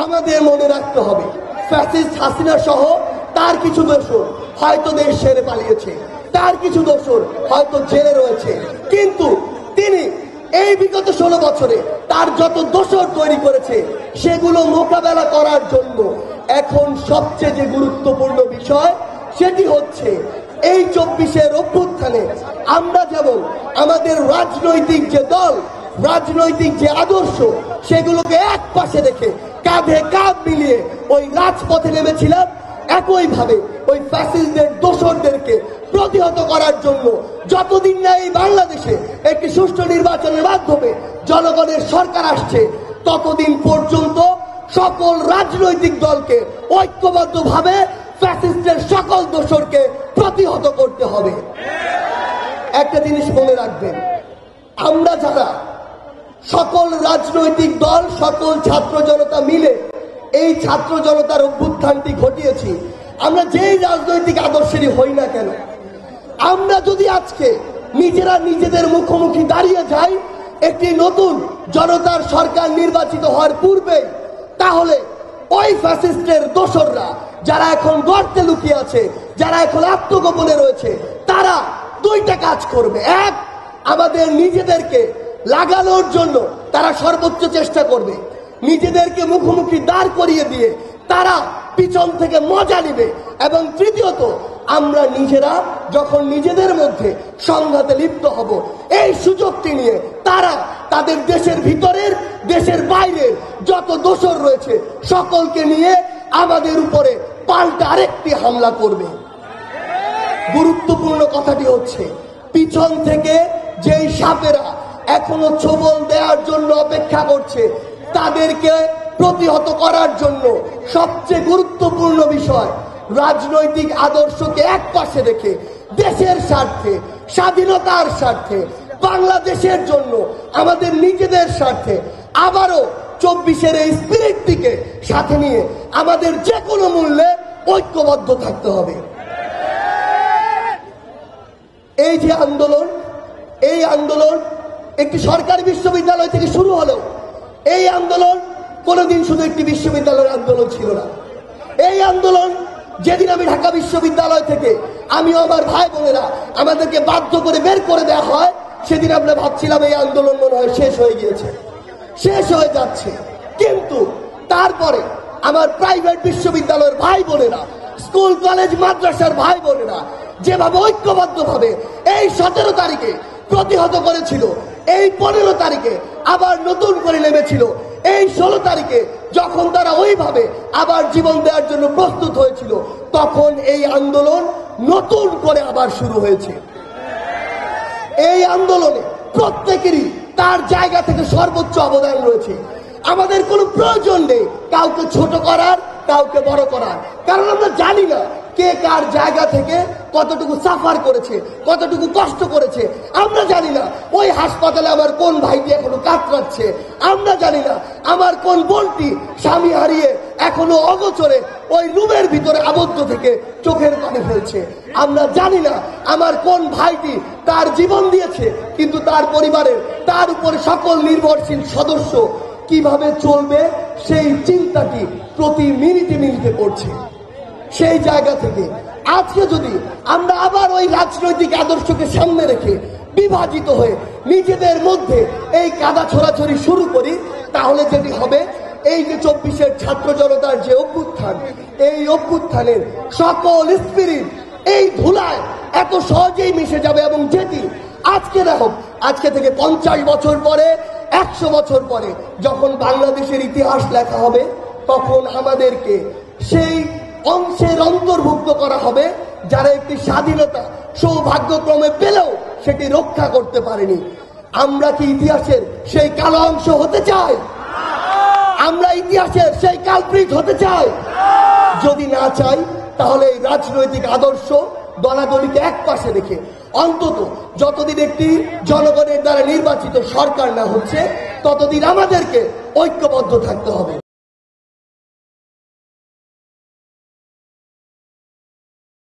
আমাদের মনে রাখতে হবে ফ্যাসিস্ট হাসিনা সহ তার কিছু দোসর হয়তো দেশ ছেড়ে পালিয়েছে, তার কিছু দোসর হয়তো জেলে রয়েছে, কিন্তু তিনি এই বিগত 16 বছরে তার যত দোসর তৈরি করেছে সেগুলো মোকাবেলা করার জন্য এখন সবচেয়ে যে গুরুত্বপূর্ণ বিষয় সেটি হচ্ছে এই 24-এর অভ্যুত্থানে আমরা যেমন আমাদের রাজনৈতিক যে দল, রাজনৈতিক যে আদর্শ সেগুলোকে এক পাশে রেখে কাঁধে কাঁধ মিলিয়ে ওই রাজপথে নেমেছিলাম, একইভাবে ওই ফ্যাসিস্টদের দোসরদেরকে প্রতিহত করার জন্য যতদিন না এই বাংলাদেশে একটি সুষ্ঠু নির্বাচনের মাধ্যমে জনগণের সরকার আসছে ততদিন পর্যন্ত সকল রাজনৈতিক দলকে ঐক্যবদ্ধভাবে ফ্যাসিস্টের সকল দোসরকে প্রতিহত করতে হবে। একটা জিনিস মনে রাখবেন, আমরা যারা সকল রাজনৈতিক দল, সকল ছাত্র জনতা মিলে এই ছাত্র জনতার অভ্যুত্থানটি ঘটিয়েছি, আমরা যেই রাজনৈতিক আদর্শেরই হই না কেন, আমরা যদি আজকে নিজেরা নিজেদের মুখোমুখি দাঁড়িয়ে যাই একটি নতুন জনতার সরকার নির্বাচিত হওয়ার পূর্বে, তাহলে ওই ফ্যাসিস্টের দোসররা যারা এখন গর্তে লুকিয়ে আছে, যারা এখন আত্মগোপনে রয়েছে, তারা দুইটা কাজ করবে। এক, আমাদের নিজেদেরকে লাগানোর জন্য তারা সর্বোচ্চ চেষ্টা করবে, নিজেদেরকে মুখোমুখি দাঁড় করিয়ে দিয়ে তারা পিছন থেকে মজা নিবে। এবং তৃতীয়ত, আমরা নিজেরা যখন নিজেদের মধ্যে সংঘাতে লিপ্ত হব, এই সুযোগটি নিয়ে তারা তাদের দেশের ভিতরের, দেশের বাইরের যত দোসর রয়েছে সকলকে নিয়ে আমাদের উপরে পাল্টা আরেকটি হামলা করবে। গুরুত্বপূর্ণ কথাটি হচ্ছে, পিছন থেকে যেই সাপেরা এখনো ছোবল দেওয়ার জন্য অপেক্ষা করছে তাদেরকে প্রতিহত করার জন্য সবচেয়ে গুরুত্বপূর্ণ বিষয় রাজনৈতিক আদর্শকে এক পাশে রেখে দেশের স্বার্থে, স্বাধীনতার স্বার্থে, বাংলাদেশের জন্য, আমাদের নিজেদের স্বার্থে আবারও 24-এর এই স্পিরিটটিকে সাথে নিয়ে আমাদের যে কোনো মূল্যে ঐক্যবদ্ধ থাকতে হবে। এই যে আন্দোলন, এই আন্দোলন একটি সরকারি বিশ্ববিদ্যালয় থেকে শুরু হলো। এই আন্দোলন কোনোদিন শুধু একটি বিশ্ববিদ্যালয়ের আন্দোলন ছিল না। এই আন্দোলন যেদিন আমি ঢাকা বিশ্ববিদ্যালয় থেকে, আমিও আমার ভাই বোনেরা আমাদেরকে বাধ্য করে বের করে দেওয়া হয়, সেদিন আমরা ভাবছিলাম এই আন্দোলন মনে হয় শেষ হয়ে গিয়েছে, শেষ হয়ে যাচ্ছে। কিন্তু তারপরে আমার প্রাইভেট বিশ্ববিদ্যালয়ের ভাই বোনেরা, স্কুল কলেজ মাদ্রাসার ভাই বোনেরা যেভাবে ঐক্যবদ্ধভাবে এই 17 তারিখে প্রতিহত করেছিল, এই 15 তারিখে আবার নতুন করে নেমেছিল, এই 16 তারিখে যখন তারা ওইভাবে আবার জীবন দেওয়ার জন্য প্রস্তুত হয়েছিল, তখন এই আন্দোলন নতুন করে আবার শুরু হয়েছে। এই আন্দোলনে প্রত্যেকেরই তার জায়গা থেকে সর্বোচ্চ অবদান রয়েছে। আমাদের কোনো প্রয়োজন নেই কাউকে ছোট করার, কাউকে বড় করার, কারণ আমরা জানি না কে কার জায়গা থেকে কতটুকু সাফার করেছে, কতটুকু কষ্ট করেছে। আমরা জানি না ওই হাসপাতালে আমার কোন ভাইটি এখনো কাতরাচ্ছে, আমরা জানি না আমার কোন বোনটি স্বামী হারিয়ে এখনো অগোচরে ওই রুমের ভিতরে আবদ্ধ থেকে চোখের পানি ফেলছে, আমরা জানি না আমার কোন ভাইটি তার জীবন দিয়েছে কিন্তু তার পরিবারের, তার উপরে সকল নির্ভরশীল সদস্য কিভাবে চলবে সেই চিন্তাটি প্রতি মিনিটে মিনিটে করছে। সেই জায়গা থেকে আজকে যদি আমরা আবার ওই রাজনৈতিক আদর্শকে সামনে রেখে বিভাজিত হয়ে নিজেদের মধ্যে এই কাদা ছোড়াছড়ি শুরু করি, তাহলে যেটি হবে, এই যে 24-এর ছাত্র জনতার যে অভ্যুত্থান, এই অভ্যুত্থানের সকল স্পিরিট এই ধুলায় এত সহজেই মিশে যাবে। এবং যেটি আজকে দেখো, আজকে থেকে 50 বছর পরে, 100 বছর পরে যখন বাংলাদেশের ইতিহাস লেখা হবে, তখন আমাদেরকে সেই অংশের অন্তর্ভুক্ত করা হবে যারা একটি স্বাধীনতা সৌভাগ্যক্রমে পেলেও সেটি রক্ষা করতে পারেনি। আমরা কি ইতিহাসের সেই কালো অংশ হতে চাই? আমরা ইতিহাসের সেই কালপ্রিট হতে চাই? যদি না চাই, তাহলে এই রাজনৈতিক আদর্শ দলাদলিকে এক পাশে রেখে অন্তত যতদিন একটি জনগণের দ্বারা নির্বাচিত সরকার না হচ্ছে, ততদিন আমাদেরকে ঐক্যবদ্ধ থাকতে হবে।